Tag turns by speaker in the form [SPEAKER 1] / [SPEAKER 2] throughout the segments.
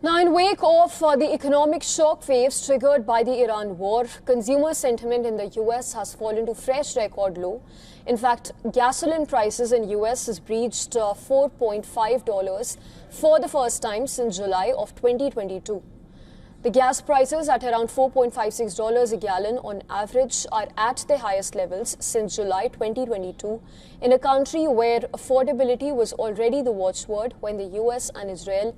[SPEAKER 1] Now, in wake of the economic shock waves triggered by the Iran war, consumer sentiment in the US has fallen to fresh record low. In fact, gasoline prices in US has breached $4.5 for the first time since July of 2022. The gas prices at around $4.56 a gallon on average are at their highest levels since July 2022 in a country where affordability was already the watchword when the US and Israel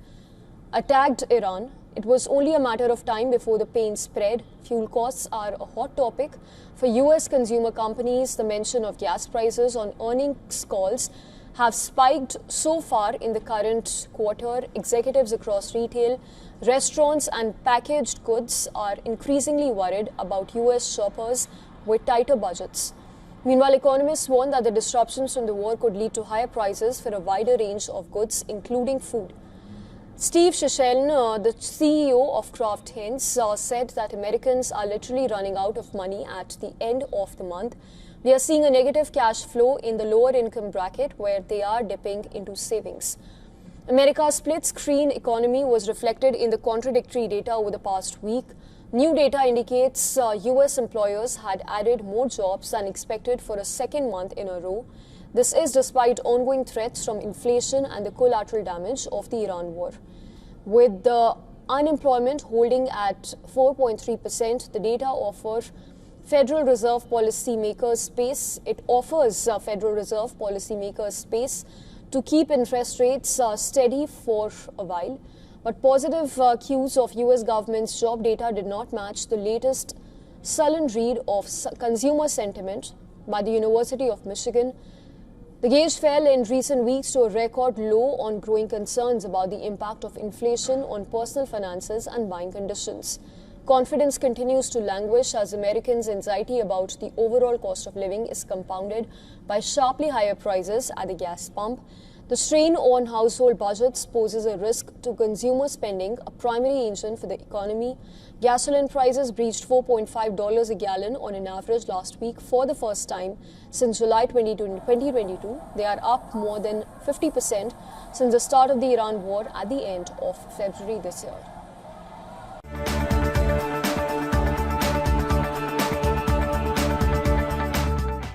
[SPEAKER 1] attacked Iran. It was only a matter of time before the pain spread. Fuel costs are a hot topic for US consumer companies. The mention of gas prices on earnings calls have spiked so far in the current quarter. Executives across retail, restaurants and packaged goods are increasingly worried about US shoppers with tighter budgets. Meanwhile, economists warn that the disruptions from the war could lead to higher prices for a wider range of goods, including food. Steve Shishel, the CEO of Kraft Heinz, said that Americans are literally running out of money at the end of the month. We are seeing a negative cash flow in the lower income bracket where they are dipping into savings. America's split-screen economy was reflected in the contradictory data over the past week. New data indicates US employers had added more jobs than expected for a second month in a row. This is despite ongoing threats from inflation and the collateral damage of the Iran war. With the unemployment holding at 4.3%, the data offers Federal Reserve policymakers space. It offers Federal Reserve policymakers space to keep interest rates steady for a while. But positive cues of US government's job data did not match the latest sullen read of consumer sentiment by the University of Michigan. The gauge fell in recent weeks to a record low on growing concerns about the impact of inflation on personal finances and buying conditions. Confidence continues to languish as Americans' anxiety about the overall cost of living is compounded by sharply higher prices at the gas pump. The strain on household budgets poses a risk to consumer spending, a primary engine for the economy. Gasoline prices breached $4.5 a gallon on an average last week for the first time since July 2022. They are up more than 50% since the start of the Iran war at the end of February this year.